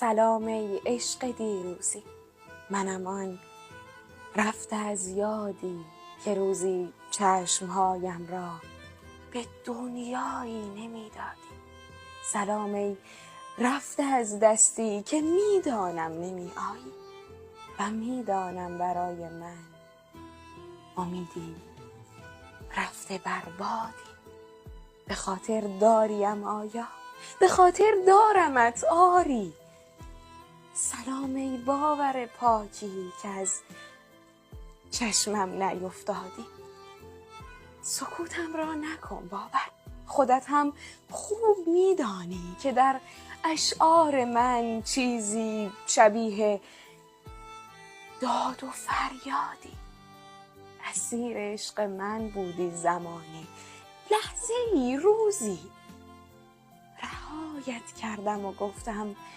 سلام ای عشق دیروزی، منم آن رفته از یادی که روزی چشمهایم را به دنیایی نمیدادی. سلام ای رفته از دستی که میدانم نمی آیی و میدانم برای من امیدی رفته بربادی. به خاطر داریم آیا؟ به خاطر دارمت آری؟ سلام ای باور پاکی که از چشمم نیفتادی. سکوتم را نکن باور، خودت هم خوب میدانی که در اشعار من چیزی شبیه داد و فریادی. اسیر عشق من بودی زمانی، لحظه ای روزی رهایت کردم و گفتم